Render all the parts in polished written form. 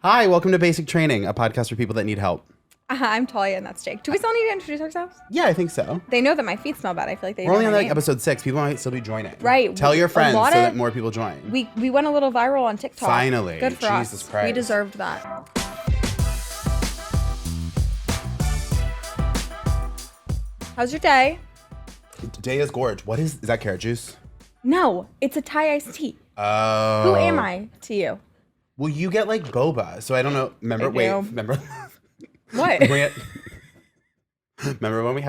Hi, welcome to Basic Training, a podcast for people that need help. I'm Talia and that's Jake. Do we still need to introduce ourselves? Yeah, I think so. They know that my feet smell bad. I feel like they We're only know on my like name. episode 6. People might still be joining. Right. Tell your friends so lot that of- more people join. We went a little viral on TikTok. Finally. Good for Jesus us. Christ. We deserved that. How's your day? Today is gorge. What is that carrot juice? No, it's a Thai iced tea. Oh. Who am I to you? Well, you get like boba, so I don't know. Remember? I do. Remember? What? Remember when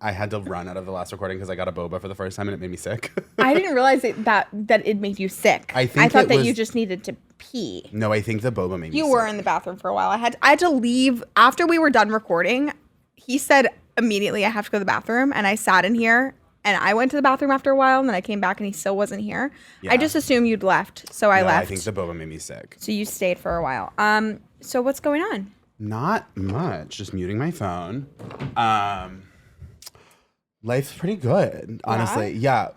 I had to run out of the last recording because I got a boba for the first time and it made me sick. I didn't realize that it made you sick. I think thought it that was- you just needed to pee. No, I think the boba made me You sick. were in the bathroom for a while. I had to leave after we were done recording. He said immediately I have to go to the bathroom, and I sat in here and I went to the bathroom after a while, and then I came back and he still wasn't here. Yeah. I just assumed you'd left, so I No, left. I think the boba made me sick. So you stayed for a while. So what's going on? Not much. Just muting my phone. Life's pretty good, honestly. Yeah.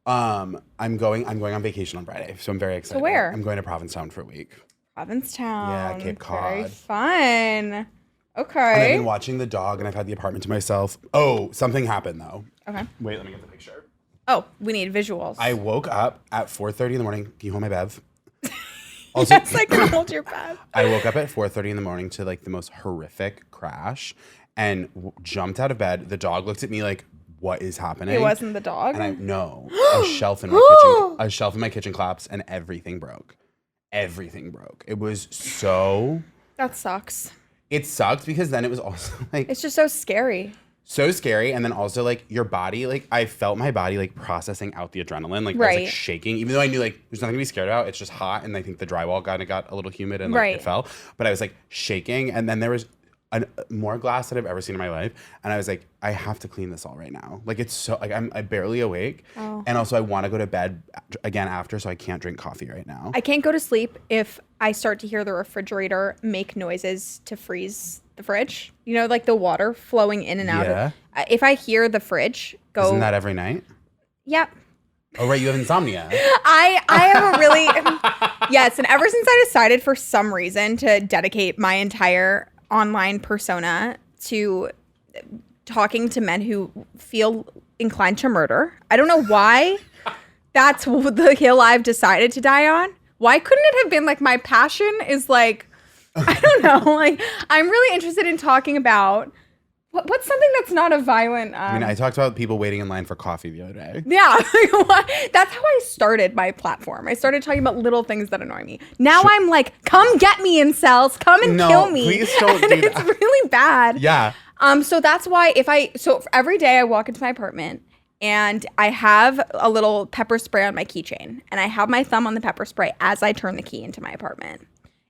I'm going on vacation on Friday, so I'm very excited. To where? I'm going to Provincetown for a week. Provincetown. Yeah, Cape Very Cod. fun. And I've Okay. been watching the dog, and I've had the apartment to myself. Oh, something happened though. Okay. Wait, let me get the picture. Oh, we need visuals. I woke up at 4:30 in the morning. Can you hold my bev? Also, Yes, I can hold your breath. I woke up at 4:30 in the morning to like the most horrific crash, and jumped out of bed. The dog looked at me like, "What is happening?" It wasn't the dog. And a shelf in my kitchen collapsed, and everything broke. Everything broke. It was so. That sucks. It sucked because then it was also like It's just so scary. so scary, and then also like your body, like I felt my body like processing out the adrenaline, like I was like Right. shaking, even though I knew like there's nothing to be scared about. It's just hot, and I think the drywall kind of got a little humid and like Right. it fell. But I was like shaking, and then there was more glass that I've ever seen in my life, and I was like, I have to clean this all right now. Like it's so like I'm barely awake, and also I want to go to bed again after, so I can't drink coffee right now. I can't go to sleep if I start to hear the refrigerator make noises to freeze the fridge. You know, like the water flowing in and out. Yeah. If I hear the fridge go, Isn't that every night? Yep. Oh right, you have insomnia. I have a really yes, and ever since I decided for some reason to dedicate my entire online persona to talking to men who feel inclined to murder. I don't know why that's the hill I've decided to die on. Why couldn't it have been like my passion is like, I don't know, like I'm really interested in talking about what's something that's not a violent. I mean, I talked about people waiting in line for coffee the other day. Yeah, that's how I started my platform. I started talking about little things that annoy me. Now I'm like, come get me, incels, come and No, kill me. please don't and do it's that. really bad. Yeah. So that's why every day I walk into my apartment and I have a little pepper spray on my keychain, and I have my thumb on the pepper spray as I turn the key into my apartment.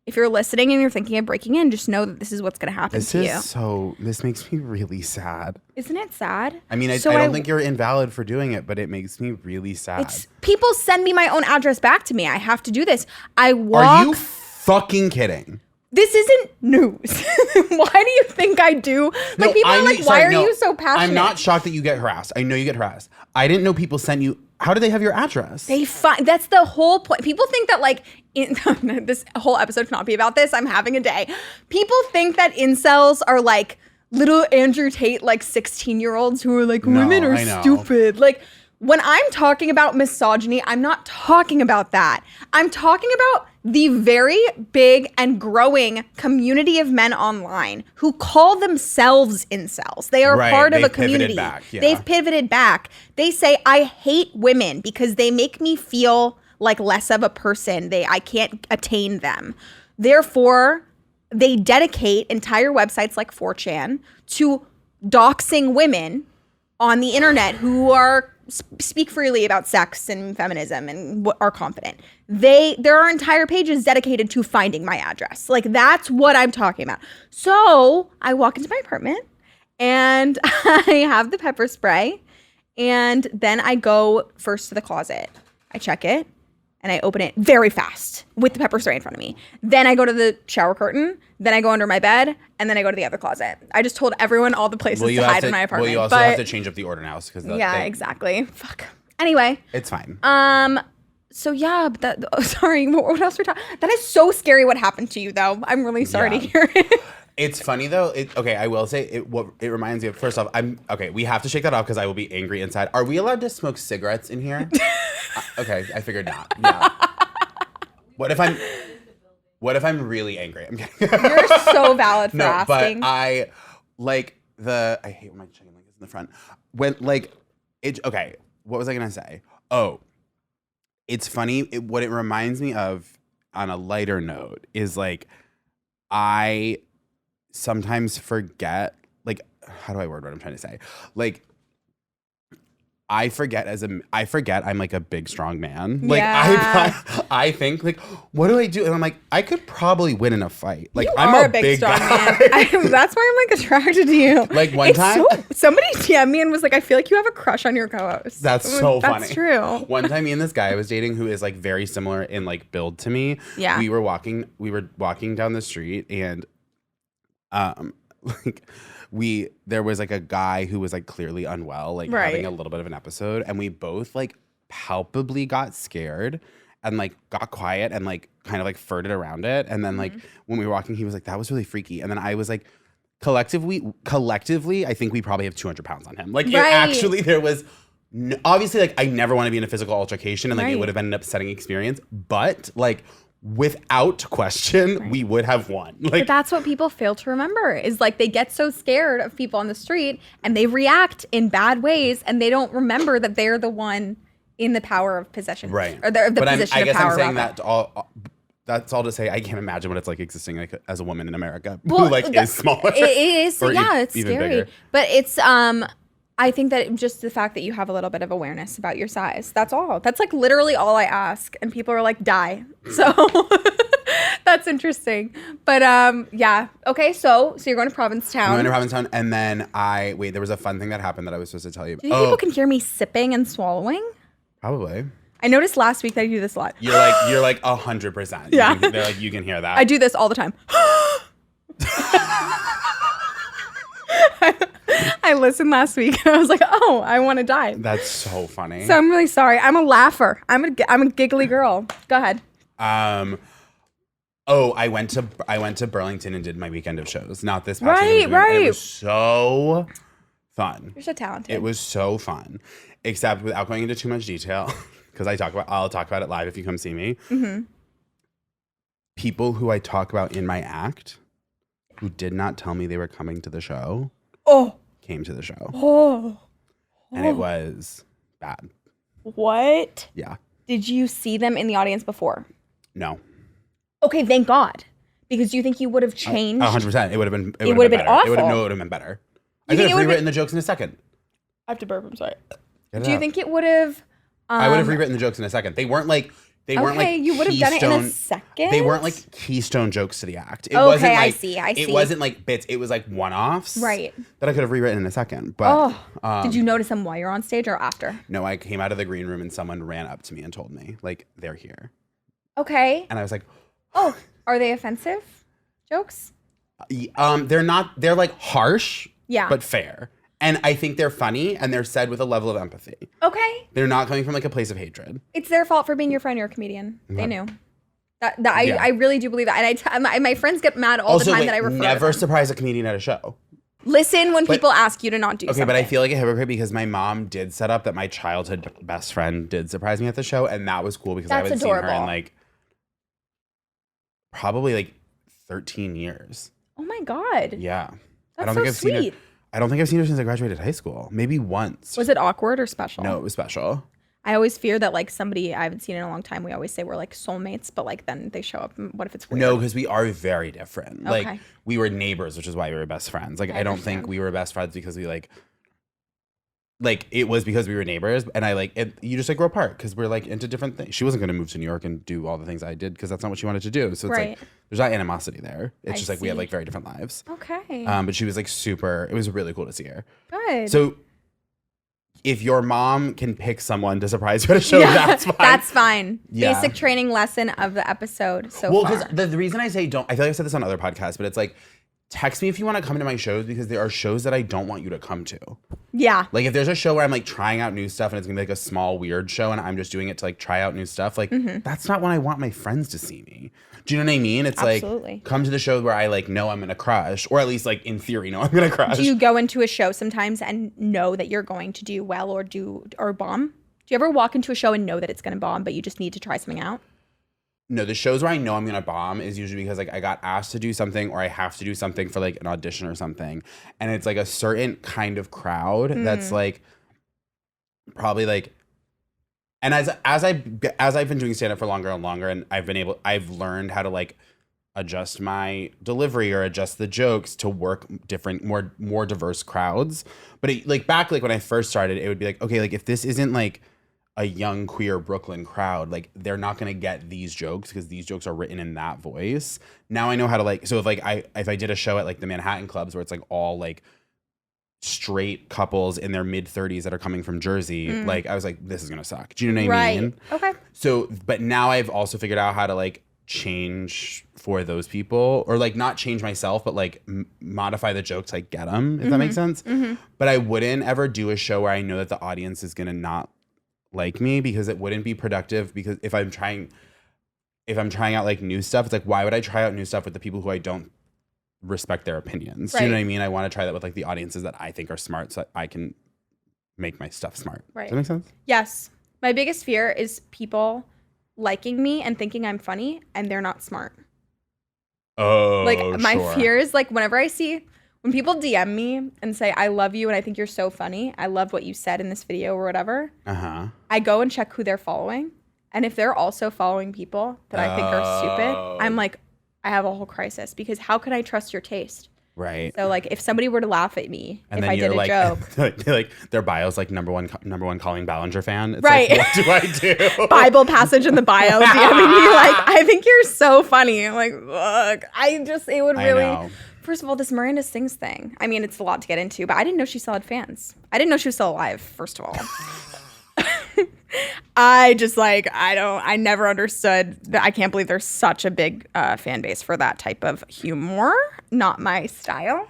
If you're listening and you're thinking of breaking in, just know that this is what's going to happen to you. This makes me really sad. Isn't it sad? I mean, I So don't think you're invalid for doing it, but it makes me really sad. People send me my own address back to me. I have to do this. I walk. Are you fucking kidding? This isn't news. Why do you think I do? Like, people are like, why are you so passionate? I'm not shocked that you get harassed. I know you get harassed. I didn't know people sent you. How do they have your address? That's the whole point. People think that like this whole episode cannot be about this. I'm having a day. People think that incels are like little Andrew Tate, like 16-year-olds who are like, women are I know. stupid. Like, when I'm talking about misogyny, I'm not talking about that. I'm talking about the very big and growing community of men online who call themselves incels. They are Right, part of a they've pivoted community. back, yeah. They've pivoted back. They say, I hate women because they make me feel like less of a person. I can't attain them. Therefore, they dedicate entire websites like 4chan to doxing women on the internet who are speak freely about sex and feminism and are confident. There are entire pages dedicated to finding my address. Like, that's what I'm talking about. So I walk into my apartment and I have the pepper spray, and then I go first to the closet. I check it and I open it very fast with the pepper spray in front of me. Then I go to the shower curtain. Then I go under my bed, and then I go to the other closet. I just told everyone all the places to hide in my apartment. Well, you also have to change up the order now because exactly. Fuck. Anyway, it's fine. So yeah, but sorry, what else we're talking? That is so scary. What happened to you though? I'm really sorry to hear it. It's funny though. Okay, I will say it. What it reminds me of. First off, I'm okay. We have to shake that off because I will be angry inside. Are we allowed to smoke cigarettes in here? Okay, I figured not. Yeah. What if I'm really angry? I'm kidding. You're so valid for asking. But I hate when my chicken leg is in the front. When okay. What was I gonna say? Oh, it's funny. What it reminds me of on a lighter note is like I sometimes forget, like, how do I word what I'm trying to say? Like, I forget I'm like a big strong man. Like I think like, what do I do? And I'm like, I could probably win in a fight. Like I'm a big strong man. That's why I'm like attracted to you. Like one time, somebody DM'd me and was like, I feel like you have a crush on your co-host. That's so funny. That's true. One time, me and this guy I was dating who is like very similar in like build to me. Yeah. We were walking down the street and like there was like a guy who was like clearly unwell, like having a little bit of an episode, and we both like palpably got scared and like got quiet and like kind of like flirted around it. And then like when we were walking, he was like, that was really freaky. And then I was like, collectively, I think we probably have 200 pounds on him. Like it actually, there was obviously like I never want to be in a physical altercation and like it would have been an upsetting experience, but like without question, we would have won. Like, but that's what people fail to remember is like they get so scared of people on the street and they react in bad ways and they don't remember that they're the one in the power of possession. Right. Or the position of power. I'm saying that that's all to say I can't imagine what it's like existing like as a woman in America who like is smaller. It is. Yeah, it's even scary. bigger. But it's I think that just the fact that you have a little bit of awareness about your size, that's all. That's like literally all I ask. And people are like, die. So that's interesting. But yeah. Okay, so you're going to Provincetown. I'm going to Provincetown and then there was a fun thing that happened that I was supposed to tell you. Do you think people can hear me sipping and swallowing? Probably. I noticed last week that I do this a lot. You're like 100%. Yeah. They're like, you can hear that. I do this all the time. I listened last week and I was like, oh, I want to die. That's so funny. So I'm really sorry. I'm a laugher. I'm a giggly girl. Go ahead. Oh, I went to Burlington and did my weekend of shows. Not this past weekend. Right. It was so fun. You're so talented. It was so fun. Except without going into too much detail, because I'll talk about it live if you come see me. Mm-hmm. People who I talk about in my act who did not tell me they were coming to the show came to the show. And it was bad. What? Yeah. Did you see them in the audience before? No. Okay, thank God. Because you think you would have changed? 100%. It would have been. It would have been awful. It would have been better. I could have rewritten the jokes in a second. I have to burp. I'm sorry. Do you think it would have? I would have rewritten the jokes in a second. They weren't like. You would have done it in a second. They weren't like keystone jokes to the act. It wasn't like, I see. It wasn't like bits. It was like one-offs. Right. That I could have rewritten in a second. But did you notice them while you're on stage or after? No, I came out of the green room and someone ran up to me and told me like they're here. Okay. And I was like, oh, are they offensive jokes? They're not. They're like harsh. Yeah. But fair. And I think they're funny and they're said with a level of empathy. Okay. They're not coming from like a place of hatred. It's their fault for being your friend. You're a comedian. They knew. I really do believe that. And my friends get mad all the time that I refer to them. Never surprise a comedian at a show. Listen when people ask you to not do something. Okay, but I feel like a hypocrite because my mom did set up that my childhood best friend did surprise me at the show. And that was cool because I haven't seen her in like probably like 13 years. Oh my God. Yeah. That's so sweet. I don't think I've seen her since I graduated high school. Maybe once. Was it awkward or special? No, it was special. I always fear that like somebody I haven't seen in a long time, we always say we're like soulmates, but like then they show up and what if it's weird? No, because we are very different. Okay. Like we were neighbors, which is why we were best friends. Like I don't think we were best friends because we like it was because we were neighbors and you just like grow apart because we're like into different things. She wasn't going to move to New York and do all the things I did because that's not what she wanted to do. So it's like there's not animosity there. It's just like we had like very different lives. Okay. But she was like it was really cool to see her. Good. So if your mom can pick someone to surprise you at a show, that's fine. That's fine. Yeah. Basic training lesson of the episode so far. Well, because the reason I say don't, I feel like I've said this on other podcasts, but it's like, text me if you want to come to my shows, because there are shows that I don't want you to come to. Yeah. Like if there's a show where I'm like trying out new stuff and it's gonna be like a small weird show and I'm just doing it to like try out new stuff, like that's not when I want my friends to see me. Do you know what I mean? It's Absolutely. like come to the show where I like know I'm gonna crush, or at least like in theory know I'm gonna crush. Do you go into a show sometimes and know that you're going to do well or bomb? Do you ever walk into a show and know that it's gonna bomb, but you just need to try something out? No, the shows where I know I'm gonna bomb is usually because like I got asked to do something or I have to do something for like an audition or something, and it's like a certain kind of crowd that's like probably like. And as I've been doing stand up for longer and longer, and I've learned how to like adjust my delivery or adjust the jokes to work different, more diverse crowds. But like back like when I first started, it would be like, okay, like if this isn't like a young queer Brooklyn crowd, like they're not gonna get these jokes because these jokes are written in that voice. Now I know how to like, so if I did a show at like the Manhattan clubs where it's like all like straight couples in their mid-30s that are coming from Jersey, like I was like, this is gonna suck. Do you know what I mean? Okay. So, but now I've also figured out how to like change for those people, or like not change myself, but like modify the jokes, like get them, if that makes sense. But I wouldn't ever do a show where I know that the audience is gonna not like me, because it wouldn't be productive. Because if I'm trying out like new stuff, it's like, why would I try out new stuff with the people who I don't respect their opinions? Right. Do you know what I mean? I want to try that with like the audiences that I think are smart, so that I can make my stuff smart. Right. Does that make sense? Yes. My biggest fear is people liking me and thinking I'm funny and they're not smart. Oh, like my sure. fear is like when people DM me and say, I love you and I think you're so funny, I love what you said in this video or whatever, I go and check who they're following. And if they're also following people that I think are stupid, I'm like, I have a whole crisis, because how could I trust your taste? Right. So like if somebody were to laugh at me And if then I you're did a like, joke. like their bio's like number one Colleen Ballinger fan. It's Right. Like, what do I do? Bible passage in the bio DMing me like, I think you're so funny. I'm like, look, it would really. I know. First of all, this Miranda Sings thing. I mean, it's a lot to get into, but I didn't know she still had fans. I didn't know she was still alive, first of all. I never understood that. I can't believe there's such a big fan base for that type of humor. Not my style.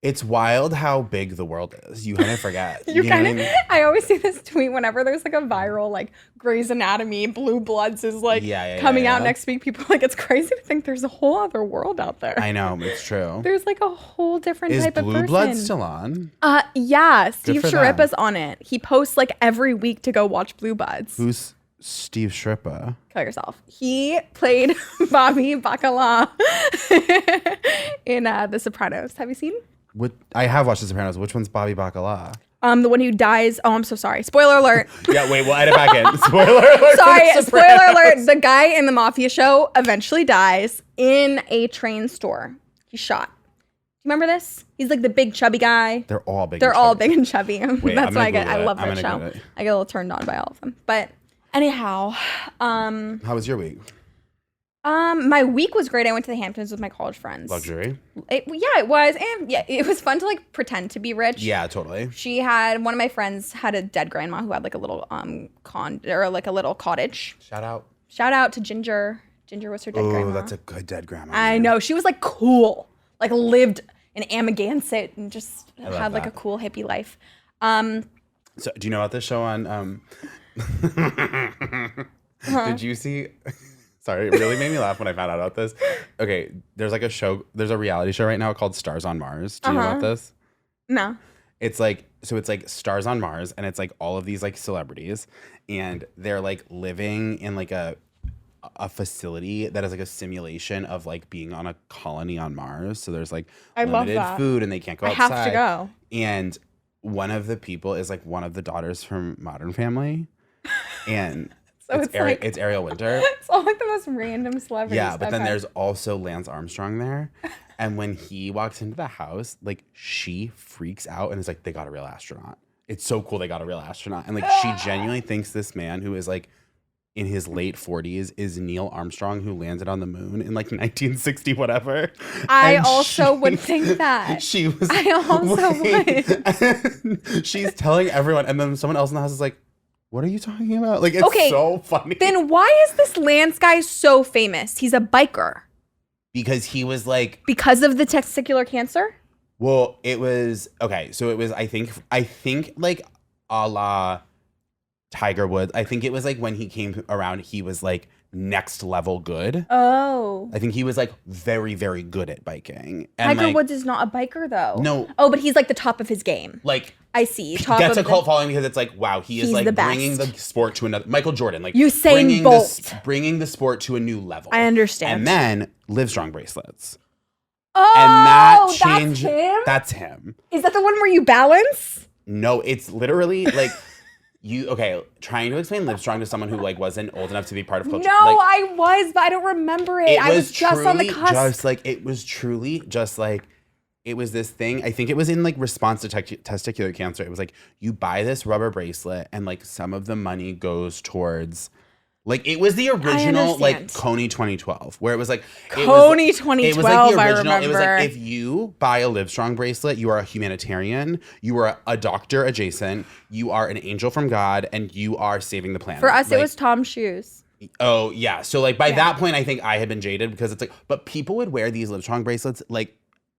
It's wild how big the world is. You kind of forget. You know what I mean? I always see this tweet whenever there's like a viral like Grey's Anatomy, Blue Bloods is like coming out next week. People are like, it's crazy to think there's a whole other world out there. I know, it's true. There's like a whole different type of person. Is Blue Blood still on? Yeah, Steve for Sharippa's on it. He posts like every week to go watch Blue Bloods. Who's Steve Sharippa? Kill yourself. He played Bobby Bacala in The Sopranos. Have you seen? I have watched The Sopranos. Which one's Bobby Bacala? The one who dies. Oh, I'm so sorry. Spoiler alert. Yeah, wait, we'll edit back in. Spoiler alert. Sorry, spoiler alert. The guy in the mafia show eventually dies in a train store. He's shot. Do you remember this? He's like the big chubby guy. They're all big. They're all big and chubby. Wait, That's why I love I'm that show. Google it. I get a little turned on by all of them. But anyhow, How was your week? my week was great. I went to the Hamptons with my college friends. Luxury. It was. And yeah, it was fun to like pretend to be rich. Yeah, totally. One of my friends had a dead grandma who had like a little a little cottage. Shout out to Ginger. Ginger was her dead grandma. Oh, that's a good dead grandma. I know. She was like cool. Like lived in Amagansett and just had like a cool hippie life. So do you know about this show on Did you see Sorry, it really made me laugh when I found out about this. Okay, there's a reality show right now called Stars on Mars. Do you know about this? No. It's like Stars on Mars, and it's like all of these like celebrities, and they're like living in like a facility that is like a simulation of like being on a colony on Mars. So there's like limited food and they can't go outside. I have to go. And one of the people is like one of the daughters from Modern Family. And so it's Ariel Winter. It's all like the most random celebrities. Yeah, but then there's also Lance Armstrong there. And when he walks into the house, like she freaks out and is like, they got a real astronaut. It's so cool they got a real astronaut. And like she genuinely thinks this man who is like in his late 40s is Neil Armstrong, who landed on the moon in like 1960 whatever. I also would think that. She was. I also would. She's telling everyone, and then someone else in the house is like, "What are you talking about?" Like it's so funny. Then why is this Lance guy so famous? He's a biker. because he was like, Because of the testicular cancer? well, it was okay. So it was, I think like a la Tiger Woods. I think it was like when he came around, he was like next level good. Oh. I think he was like very, very good at biking. And Tiger like, Woods is not a biker though. No. Oh, but he's like the top of his game. like I see. Top gets of a cult following because it's like, wow, he is He's like the best. bringing the sport to another. Michael Jordan, like Usain bringing Bolt. bringing the sport to a new level. I understand. And then Livestrong bracelets. Oh, And that changed. that's him? That's him. Is that the one where you balance? No, it's literally like trying to explain Livestrong to someone who like wasn't old enough to be part of culture. No, like, I was, but I don't remember it. I was just on the cusp. It was truly just like, it was this thing. I think it was in like response to testicular cancer. It was like, you buy this rubber bracelet and like some of the money goes towards, like, it was the original like Coney 2012, where it was like Coney 2012. It was like the original. I remember. It was like, if you buy a Livestrong bracelet, you are a humanitarian, you are a doctor adjacent, you are an angel from God, and you are saving the planet. For us, like, it was Tom's shoes. Oh yeah. So like by that point, I think I had been jaded because it's like, but people would wear these Livestrong bracelets like.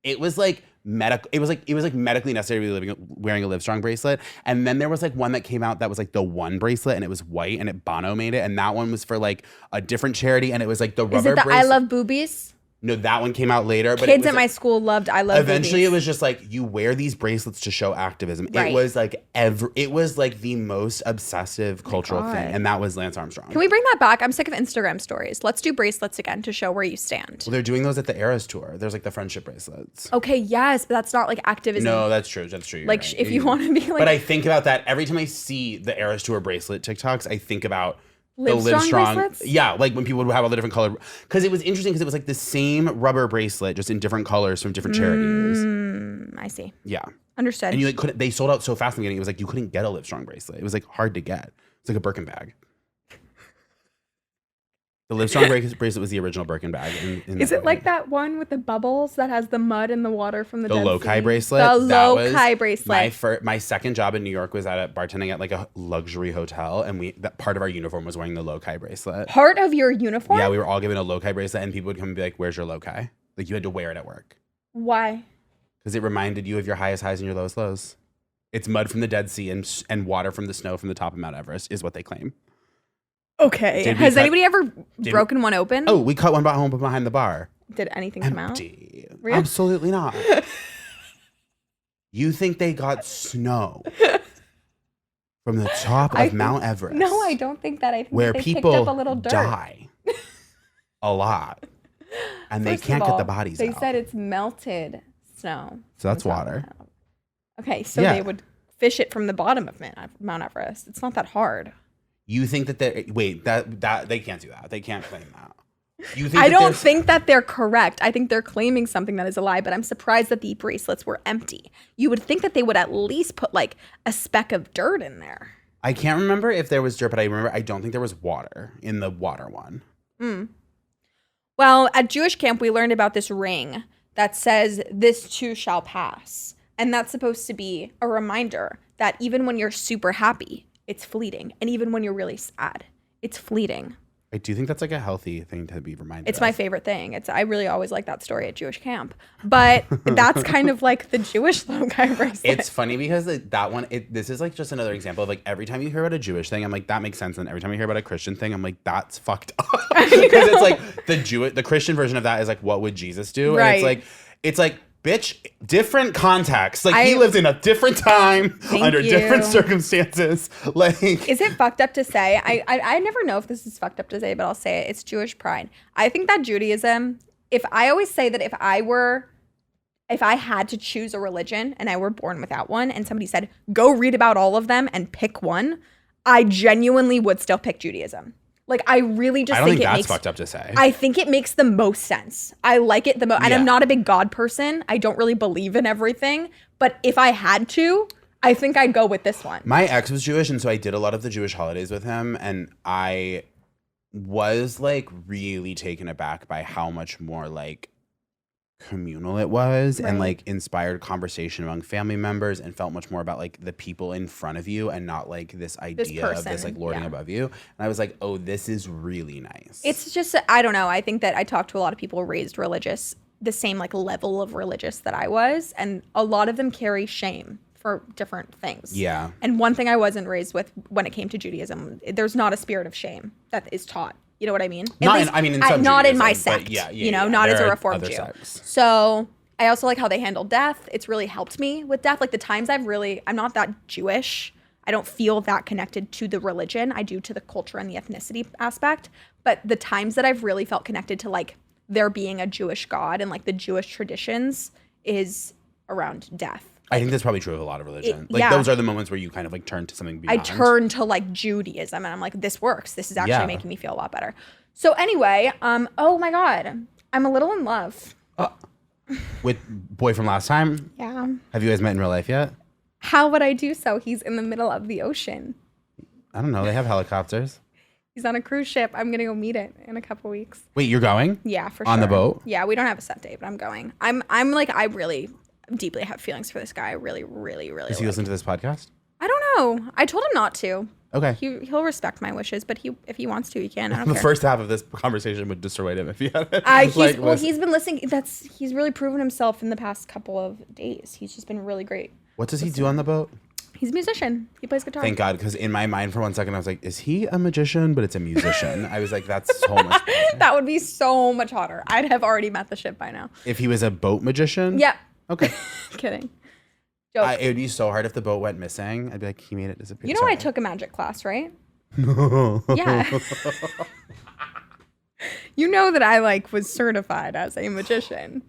It was like medical. It was like medically necessary to be wearing a Livestrong bracelet. And then there was like one that came out that was like the one bracelet, and it was white, and Bono made it, and that one was for like a different charity, and it was like the rubber. Is it the bracelet. I Love Boobies? No, that one came out later. But Kids at my school loved I Love eventually, Boobies. it was just like, you wear these bracelets to show activism. Right. It was like it was like the most obsessive cultural thing, and that was Lance Armstrong. Can we bring that back? I'm sick of Instagram stories. Let's do bracelets again to show where you stand. Well, they're doing those at the Eras tour. There's like the friendship bracelets. Okay, yes, but that's not like activism. No, that's true. That's true. You're Like right. if you want to be like. But I think about that every time I see the Eras Tour bracelet TikToks. I think about Livestrong bracelets? Yeah, like when people would have all the different color. Because it was interesting because it was like the same rubber bracelet, just in different colors from different charities. I see. Yeah. Understood. And you like couldn't. They sold out so fast in the beginning. It was like you couldn't get a Livestrong bracelet. It was like hard to get. It's like a Birkin bag. The Livestrong bracelet was the original Birkin bag. Is it like that one with the bubbles that has the mud and the water from the Dead Loci Sea? bracelet? The That Loci was bracelet. My second job in New York was at bartending at like a luxury hotel, and that part of our uniform was wearing the Loci bracelet. Part of your uniform? Yeah, we were all given a Loci bracelet, and people would come and be like, "Where's your Loci?" Like you had to wear it at work Why? because it reminded you of your highest highs and your lowest lows. It's mud from the Dead Sea and water from the snow from the top of Mount Everest, is what they claim. Okay. Has anybody ever broken one open? Oh, we cut one home behind the bar. Did anything come out? Empty. Really? Absolutely not. You think they got snow from the top of Mount Everest? No, I don't think that. I think where they people picked up a little dirt. die a lot, and they First can't of get all, the bodies They out. said it's melted snow. So that's from the top of water. Mount. Okay, so Yeah. they would fish it from the bottom of Mount Everest. It's not that hard. You think that that they can't do that? They can't claim that. You think I that don't there's- think that they're correct. I think they're claiming something that is a lie, but I'm surprised that the bracelets were empty. You would think that they would at least put like a speck of dirt in there. I can't remember if there was dirt, but I don't think there was water in the water one. Well, at Jewish camp, we learned about this ring that says, "This too shall pass." And that's supposed to be a reminder that even when you're super happy, it's fleeting. And even when you're really sad, it's fleeting. I do think that's like a healthy thing to be reminded It's of. my favorite thing. I really always like that story at Jewish camp. But that's kind of like the Jewish Loci bracelet. It's funny because that one, this is like just another example of like every time you hear about a Jewish thing, I'm like, that makes sense. And every time I hear about a Christian thing, I'm like, that's fucked up. Because it's like the Christian version of that is like, what would Jesus do? Right. And it's like, bitch, different context. Like he lived in a different time under different circumstances. Like, is it fucked up to say? I never know if this is fucked up to say, but I'll say it. It's Jewish pride. I think that Judaism, I always say that if I had to choose a religion and I were born without one and somebody said, go read about all of them and pick one, I genuinely would still pick Judaism. Like, I really just think that's fucked up to say. I think it makes the most sense. I like it the most. And Yeah. I'm not a big God person. I don't really believe in everything. But if I had to, I think I'd go with this one. My ex was Jewish, and so I did a lot of the Jewish holidays with him, and I was like really taken aback by how much more like communal it was and Right. like inspired conversation among family members and felt much more about like the people in front of you and not like this idea of this person, like lording yeah. above you. And I was like, oh, this is really nice. It's just, I don't know. I think that I talked to a lot of people raised religious, the same like level of religious that I was. And a lot of them carry shame for different things. Yeah. And one thing I wasn't raised with when it came to Judaism, there's not a spirit of shame that is taught. You know what I mean? Not in some not in my Judaism, but sect. yeah, You know, not as there a are Reformed other Jew. sects. So I also like how they handle death. It's really helped me with death. Like the times I'm not that Jewish. I don't feel that connected to the religion. I do to the culture and the ethnicity aspect. But the times that I've really felt connected to like there being a Jewish God and like the Jewish traditions is around death. I think that's probably true of a lot of religion. yeah. Those are the moments where you kind of like turn to something beyond. I turn to like Judaism and I'm like, this works. This is actually Yeah. making me feel a lot better. So anyway, oh my God, I'm a little in love. With boy from last time. Yeah. Have you guys met in real life yet? How would I do so? He's in the middle of the ocean. I don't know. They have helicopters. He's on a cruise ship. I'm going to go meet it in a couple weeks. Wait, you're going? Yeah, for sure. On the boat? Yeah, we don't have a set date, but I'm going. I'm like, I really deeply have feelings for this guy. I really, really, really Does he listen to this podcast? I don't know. I told him not to. Okay. He'll respect my wishes, but if he wants to, he can. I don't The care. first half of this conversation would destroy him if he had it. He's been listening. He's really proven himself in the past couple of days. He's just been really great. What does he do on the boat? He's a musician. He plays guitar. Thank God, because in my mind for 1 second I was like, is he a magician? But it's a musician. I was like, that's so much better. That would be so much hotter. I'd have already met the ship by now. If he was a boat magician? Yeah. Okay. Kidding. Joke. It would be so hard if the boat went missing. I'd be like, he made it disappear. You know I took a magic class, right? Yeah. You know that I like was certified as a magician.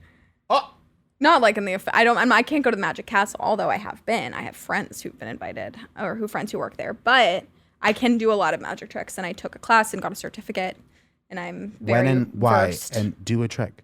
Oh, Not like in the I can't go to the Magic Castle, although I have been. I have friends who've been invited or friends who work there, but I can do a lot of magic tricks and I took a class and got a certificate and I'm very when and why? versed. And do a trick.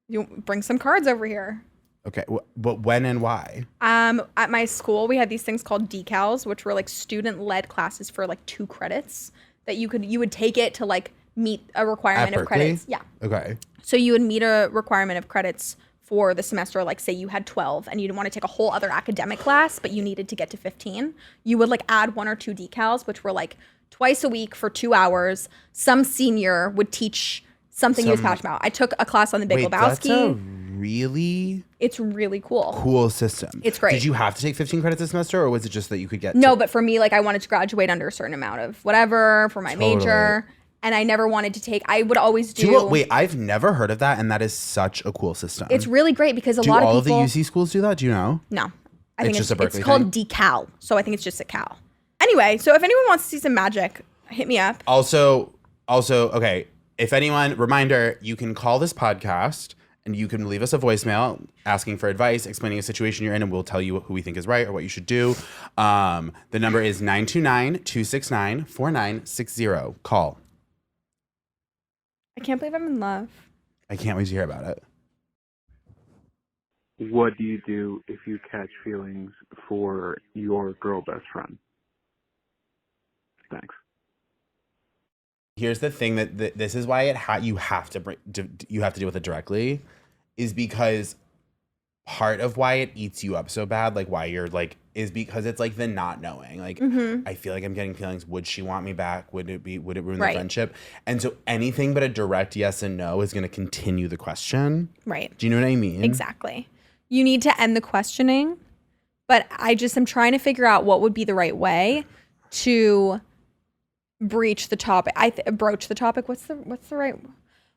You bring some cards over here. Okay, but when and why? At my school, we had these things called decals, which were like student-led classes for like 2 credits that you would take it to like meet a requirement At of Berkeley? credits. Yeah. Okay. So you would meet a requirement of credits for the semester. Like say you had 12 and you didn't want to take a whole other academic class, but you needed to get to 15. You would like add 1 or 2 decals, which were like twice a week for 2 hours. Some senior would teach something he was passionate about. I took a class on the Big Wait, that's a Lebowski. really It's really cool. cool system. It's great. Did you have to take 15 credits a semester, or was it just that you could get No, but for me, like I wanted to graduate under a certain amount of whatever for my major. And I never wanted to take, I would always do. Wait, I've never heard of that, and that is such a cool system. It's really great because a Do lot all of people. of the UC schools do that? Do you know? No. I think just a Berkeley it's called decal. So I think it's just a cal. Anyway, so if anyone wants to see some magic, hit me up. Also, okay. If anyone, reminder, you can call this podcast and you can leave us a voicemail asking for advice, explaining a situation you're in, and we'll tell you who we think is right or what you should do. The number is 929-269-4960. Call. I can't believe I'm in love. I can't wait to hear about it. What do you do if you catch feelings for your girl best friend? Thanks. Here's the thing that this is why you have to deal with it directly, is because part of why it eats you up so bad, like why you're like, is because it's like the not knowing. Like I feel like I'm getting feelings. Would she want me back? Would it ruin the friendship? And so anything but a direct yes and no is going to continue the question. Right. Do you know what I mean? Exactly. You need to end the questioning, but I just am trying to figure out what would be the right way to breach the topic. Broach the topic. What's the right?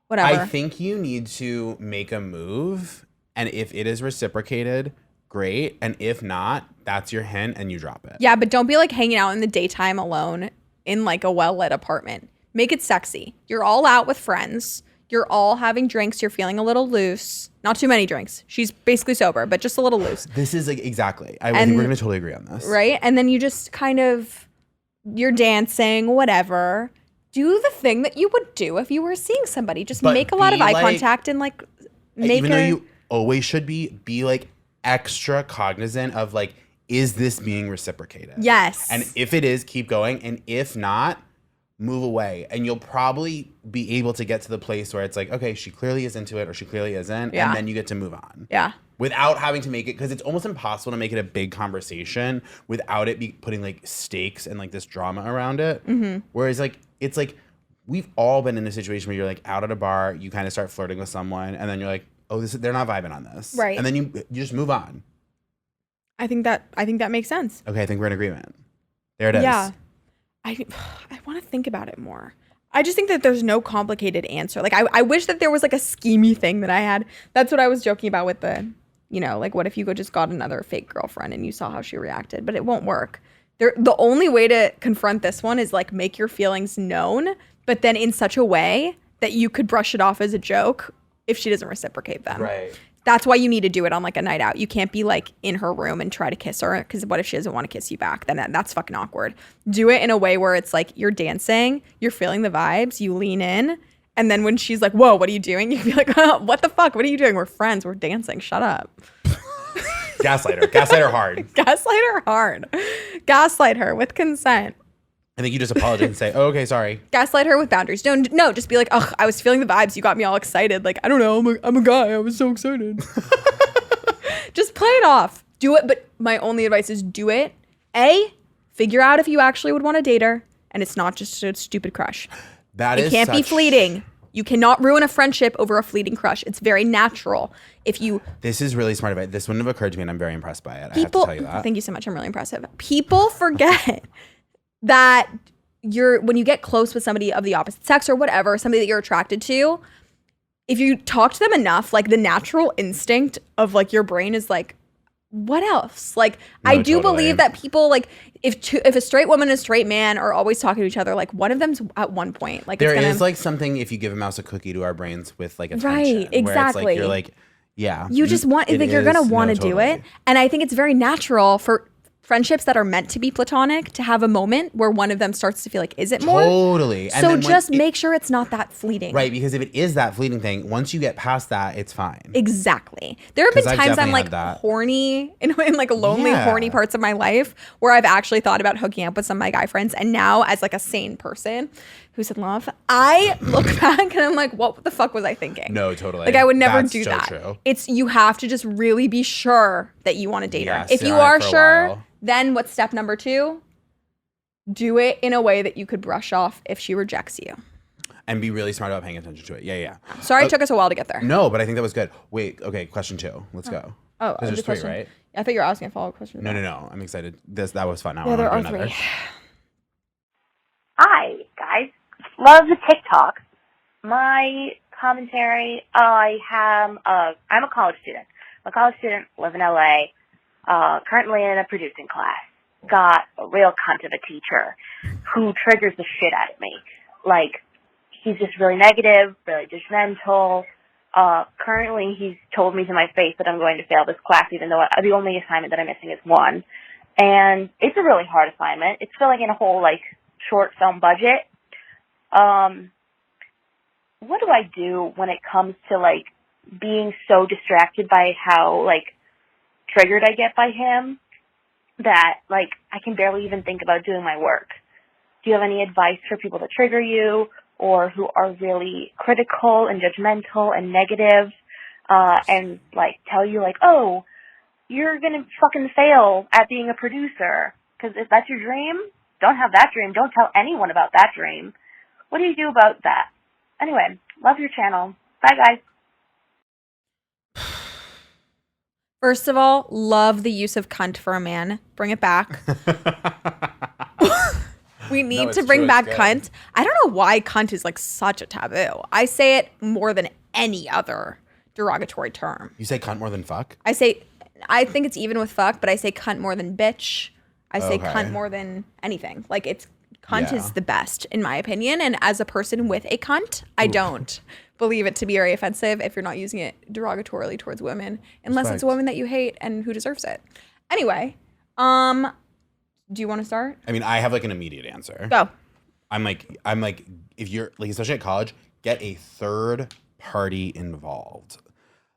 Whatever. I think you need to make a move, and if it is reciprocated, great. And if not, that's your hint, and you drop it. Yeah, but don't be like hanging out in the daytime alone in like a well-lit apartment. Make it sexy. You're all out with friends. You're all having drinks. You're feeling a little loose. Not too many drinks. She's basically sober, but just a little loose. This is like exactly. I think we're going to totally agree on this. Right? And then you just kind of, you're dancing, whatever. Do the thing that you would do if you were seeing somebody. Just But make a lot of be eye like- contact and like make Even her. though you always should be like extra cognizant of like, is this being reciprocated? Yes. And if it is, keep going. And if not, move away, and you'll probably be able to get to the place where it's like, okay, she clearly is into it or she clearly isn't, and then you get to move on. Yeah. Without having to make it, because it's almost impossible to make it a big conversation without it be putting like stakes and like this drama around it. Mm-hmm. Whereas like, it's like, we've all been in a situation where you're like out at a bar, you kind of start flirting with someone, and then you're like, oh, they're not vibing on this. Right. And then you just move on. I think that makes sense. Okay, I think we're in agreement. There it is. Yeah. I want to think about it more. I just think that there's no complicated answer. Like, I wish that there was like a schemey thing that I had. That's what I was joking about with the, like, what if you just got another fake girlfriend and you saw how she reacted? But it won't work. The only way to confront this one is like make your feelings known, but then in such a way that you could brush it off as a joke if she doesn't reciprocate them. Right. That's why you need to do it on like a night out. You can't be like in her room and try to kiss her, because what if she doesn't want to kiss you back? Then that's fucking awkward. Do it in a way where it's like you're dancing, you're feeling the vibes, you lean in, and then when she's like, whoa, what are you doing? You'd be like, oh, what the fuck? What are you doing? We're friends. We're dancing. Shut up. Gaslight her. Gaslight her hard. Gaslight her hard. Gaslight her with consent. I think you just apologize and say, oh, okay, sorry. Gaslight her with boundaries. No, just be like, ugh, I was feeling the vibes. You got me all excited. Like, I don't know. I'm a guy. I was so excited. Just play it off. Do it. But my only advice is do it. Figure out if you actually would want to date her. And it's not just a stupid crush. It can't be fleeting. You cannot ruin a friendship over a fleeting crush. It's very natural. This is really smart advice. This wouldn't have occurred to me, and I'm very impressed by it. I have to tell you that. Thank you so much. I'm really impressive. People forget that when you get close with somebody of the opposite sex or whatever, somebody that you're attracted to, if you talk to them enough, like the natural instinct of like your brain is like, what else? Like, I do believe that people, like, if a straight woman and a straight man are always talking to each other, like one of them's at one point, like there is like something, if you give a mouse a cookie to our brains with like attention, right? Exactly. Where it's like, you're like, yeah, you just want, like, you're gonna want to do it, and I think it's very natural for friendships that are meant to be platonic to have a moment where one of them starts to feel like, is it more? Totally. So just make sure it's not that fleeting. Right, because if it is that fleeting thing, once you get past that, it's fine. Exactly. There have been times I'm like horny, in like lonely, horny parts of my life where I've actually thought about hooking up with some of my guy friends. And now as like a sane person who's in love, I look back and I'm like, what the fuck was I thinking? No, totally. Like I would never do so that. True. You have to just really be sure that you want to date her. If you are sure, then what's step number 2? Do it in a way that you could brush off if she rejects you. And be really smart about paying attention to it. Yeah. Sorry, it took us a while to get there. No, but I think that was good. Wait, okay, question 2. Let's go. Oh, there's 3, right? I thought you were asking a follow-up question. No. I'm excited. That was fun. Now yeah, there are another. 3. Hi, guys. Love the TikTok. My commentary, I'm a college student. I'm a college student, live in LA, currently in a producing class. Got a real cunt of a teacher who triggers the shit out of me. Like, he's just really negative, really judgmental. Currently, he's told me to my face that I'm going to fail this class, even though the only assignment that I'm missing is 1. And it's a really hard assignment. It's filling in a whole, like, short film budget. What do I do when it comes to, like, being so distracted by how, like, triggered I get by him that, like, I can barely even think about doing my work? Do you have any advice for people that trigger you or who are really critical and judgmental and negative, and, like, tell you, like, oh, you're going to fucking fail at being a producer? Because if that's your dream, don't have that dream. Don't tell anyone about that dream. What do you do about that? Anyway, love your channel. Bye, guys. First of all, love the use of cunt for a man. Bring it back. We need to bring back cunt. I don't know why cunt is like such a taboo. I say it more than any other derogatory term. You say cunt more than fuck? I think it's even with fuck, but I say cunt more than bitch. I say cunt more than anything. Like, cunt is the best, in my opinion. And as a person with a cunt, I don't believe it to be very offensive if you're not using it derogatorily towards women, unless it's a woman that you hate and who deserves it. Anyway, do you want to start? I mean, I have like an immediate answer. Go. I'm like, if you're like, especially at college, get a third party involved.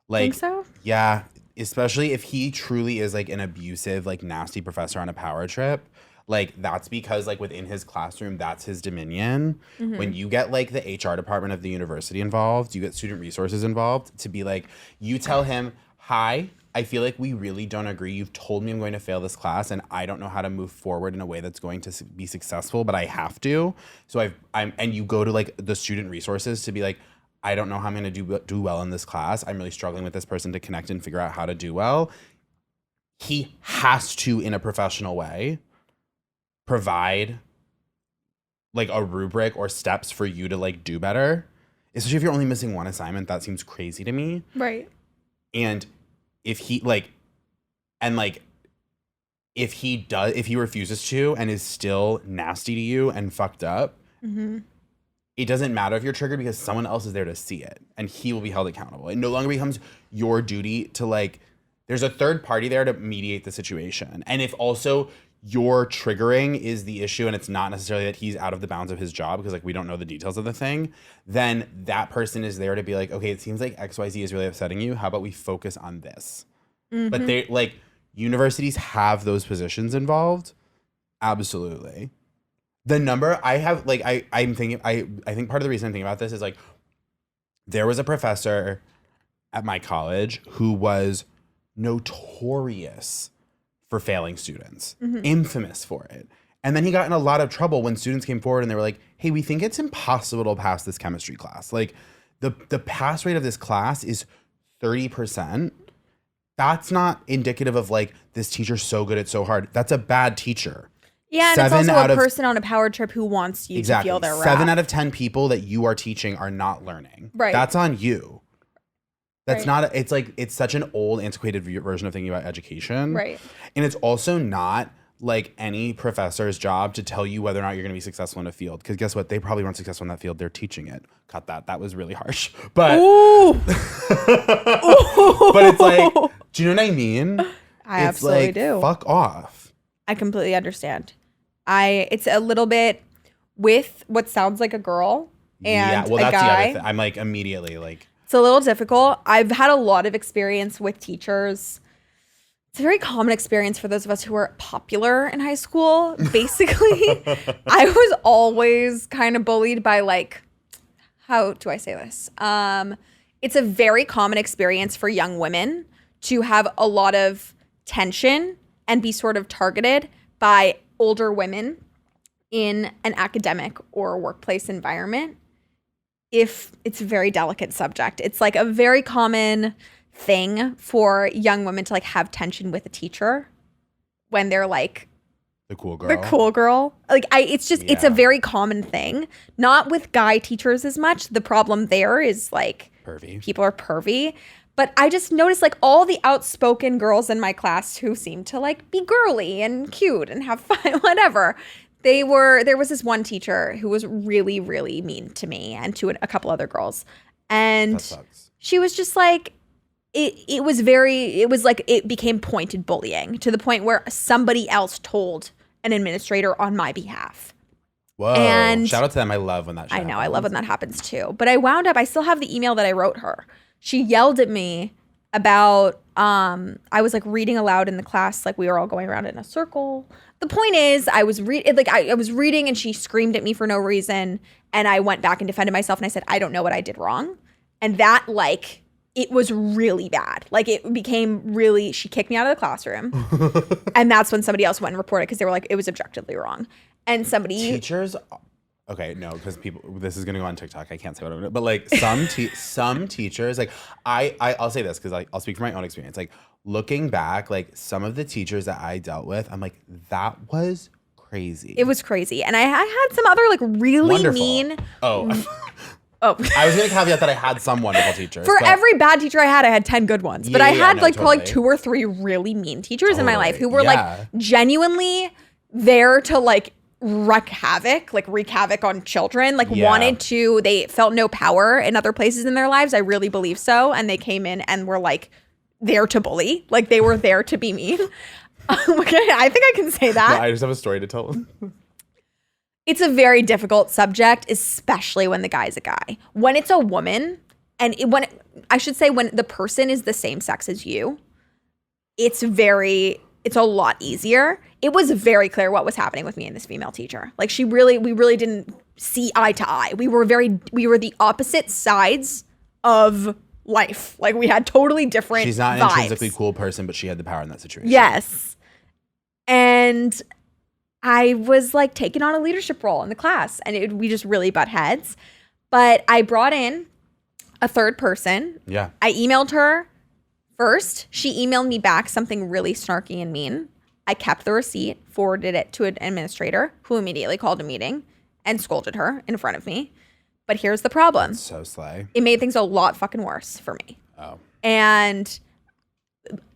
Like, think so? Yeah, especially if he truly is like an abusive, like nasty professor on a power trip. Like, that's because, like, within his classroom, that's his dominion. When you get, like, the HR department of the university involved, you get student resources involved to be like, you tell him, hi, I feel like we really don't agree. You've told me I'm going to fail this class, and I don't know how to move forward in a way that's going to be successful, but I have to. So and you go to, like, the student resources to be like, I don't know how I'm going to do well in this class. I'm really struggling with this person to connect and figure out how to do well. He has to, in a professional way, provide like a rubric or steps for you to like do better, especially if you're only missing one assignment. That seems crazy to me. Right. And if he if he refuses to and is still nasty to you and fucked up, it doesn't matter if you're triggered because someone else is there to see it and he will be held accountable. It no longer becomes your duty to like, there's a third party there to mediate the situation. And if also your triggering is the issue and it's not necessarily that he's out of the bounds of his job because like we don't know the details of the thing, then that person is there to be like, okay, it seems like XYZ is really upsetting you. How about we focus on this? But they like universities have those positions involved. Absolutely. The number I have, like, I'm thinking, I think part of the reason I'm thinking about this is like, there was a professor at my college who was notorious for failing students, infamous for it. And then he got in a lot of trouble when students came forward and they were like, hey, we think it's impossible to pass this chemistry class. Like the pass rate of this class is 30%. That's not indicative of like, this teacher's so good, it's so hard. That's a bad teacher. Yeah, and it's also a person on a power trip who wants you to feel their wrath. 7 out of 10 people that you are teaching are not learning. Right. That's on you. That's not, it's like, it's such an old, antiquated version of thinking about education. Right. And it's also not like any professor's job to tell you whether or not you're going to be successful in a field. Because guess what? They probably weren't successful in that field. They're teaching it. Cut that. That was really harsh. But, but it's like, do you know what I mean? I absolutely do. Fuck off. I completely understand. It's a little bit with what sounds like a girl and well, a that's guy. the other thing. I'm like immediately like. It's a little difficult. I've had a lot of experience with teachers. It's a very common experience for those of us who were popular in high school. Basically, I was always kind of bullied by like, how do I say this? It's a very common experience for young women to have a lot of tension and be sort of targeted by older women in an academic or workplace environment. If it's a very delicate subject, it's like a very common thing for young women to like have tension with a teacher when they're like the cool girl. The cool girl. Like it's just it's a very common thing. Not with guy teachers as much. The problem there is like pervy. People are pervy. But I just noticed like all the outspoken girls in my class who seemed to like be girly and cute and have fun, whatever. There was this one teacher who was really, really mean to me and to a couple other girls. And she was just like, it became pointed bullying to the point where somebody else told an administrator on my behalf. Whoa. And shout out to them. I love when that happens. I know. I love when that happens too. But I still have the email that I wrote her. She yelled at me about, I was like reading aloud in the class, like we were all going around in a circle. The point is, I was reading and she screamed at me for no reason. And I went back and defended myself and I said, I don't know what I did wrong. And that like, it was really bad. Like it became really, she kicked me out of the classroom. And that's when somebody else went and reported because they were like, it was objectively wrong. And teachers, okay, no, because this is gonna go on TikTok. I can't say what I'm gonna, but like some teachers, like I'll say this because I'll speak from my own experience. Like looking back, like some of the teachers that I dealt with, I'm like, that was crazy. It was crazy, and I had some other like really mean. Oh. I was gonna caveat that I had some wonderful teachers. For every bad teacher I had 10 good ones. But I had probably 2 or 3 really mean teachers in my life who were like genuinely there to like wreak havoc on children, they felt no power in other places in their lives. I really believe so. And they came in and were like there to bully, like they were there to be mean. I think I can say that. No, I just have a story to tell them. It's a very difficult subject, especially when the guy's a guy. When it's a woman, and when the person is the same sex as you, it's very it's a lot easier. It was very clear what was happening with me and this female teacher. Like we really didn't see eye to eye. We were the opposite sides of life. Like we had totally different She's not an vibes. intrinsically cool person, but she had the power in that situation. Yes. And I was like taking on a leadership role in the class, and we just really butt heads. But I brought in a third person. Yeah. I emailed her first. She emailed me back something really snarky and mean. I kept the receipt, forwarded it to an administrator who immediately called a meeting and scolded her in front of me. But here's the problem. So slay. It made things a lot fucking worse for me. Oh. And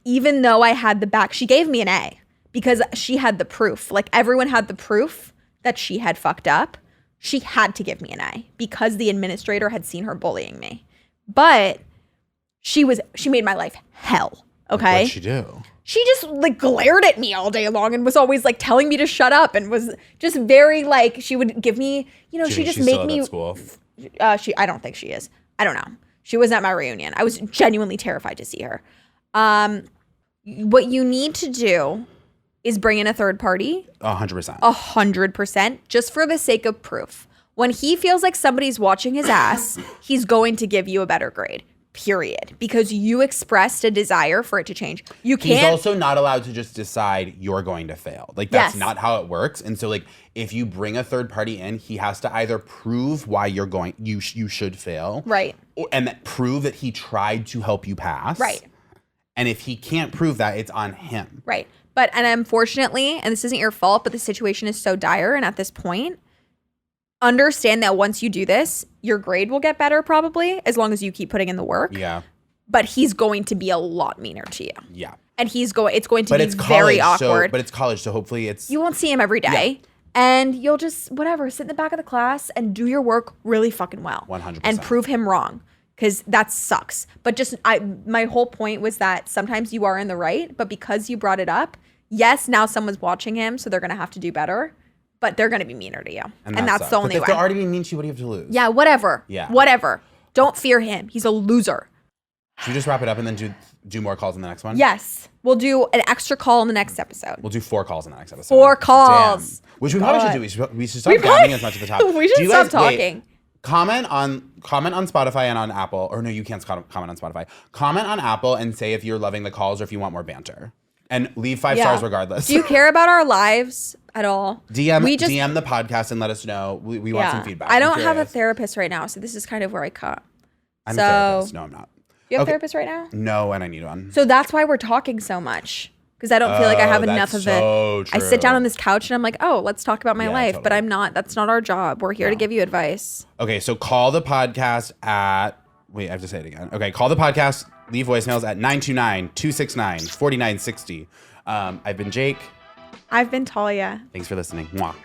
even though I had the back, she gave me an A because she had the proof. Like everyone had the proof that she had fucked up. She had to give me an A because the administrator had seen her bullying me. But she made my life hell. Okay. What'd she do? She just like glared at me all day long and was always like telling me to shut up and was just very like, she would give me, you know, she just make me. At school? I don't think she is. I don't know. She was at my reunion. I was genuinely terrified to see her. What you need to do is bring in a third party. 100%. 100%, just for the sake of proof. When he feels like somebody's watching his ass, he's going to give you a better grade. Period. Because you expressed a desire for it to change. You can't. He's also not allowed to just decide you're going to fail. Like that's Yes. not how it works. And so like if you bring a third party in, he has to either prove why you should fail. Right. And that prove that he tried to help you pass. Right. And if he can't prove that, it's on him. Right. And unfortunately, and this isn't your fault, but the situation is so dire. And at this point, understand that once you do this, your grade will get better probably as long as you keep putting in the work. Yeah. But he's going to be a lot meaner to you. Yeah. And it's going to But be it's very college, awkward. but it's college, so hopefully it's You won't see him every day. Yeah. And you'll just, whatever, sit in the back of the class and do your work really fucking well. 100%. And prove him wrong. Because that sucks. But just, my whole point was that sometimes you are in the right, but because you brought it up, yes, now someone's watching him, so they're going to have to do better, but they're going to be meaner to you. And that's sucks. the only But if way. they're already being mean to you, what do you have to lose? Yeah, whatever. Yeah. Whatever. Don't fear him. He's a loser. Should we just wrap it up and then do more calls in the next one? Yes. We'll do an extra call in the next episode. We'll do 4 calls in the next episode. 4 calls. Damn. Which we probably should do. We should stop We yapping probably- as much at the top. we should Do you stop wait, talking. Comment on Spotify and on Apple. Or no, you can't comment on Spotify. Comment on Apple and say if you're loving the calls or if you want more banter. And leave 5 stars regardless. Do you care about our lives at all? DM the podcast and let us know. We want some feedback. I don't I'm have a curious. therapist right now, so this is kind of where I cut. I'm so, a therapist. No, I'm not. You have Okay. a therapist right now? No, and I need one. So that's why we're talking so much. Because I don't feel like I have enough of so it. I sit down true. on this couch and I'm like, oh, let's talk about my Yeah, life. But totally. that's not our job. We're here to give you advice. Okay, so call the podcast at... Wait, I have to say it again. Okay, call the podcast. Leave voicemails at 929-269-4960. I've been Jake. I've been Talia. Thanks for listening. Mwah.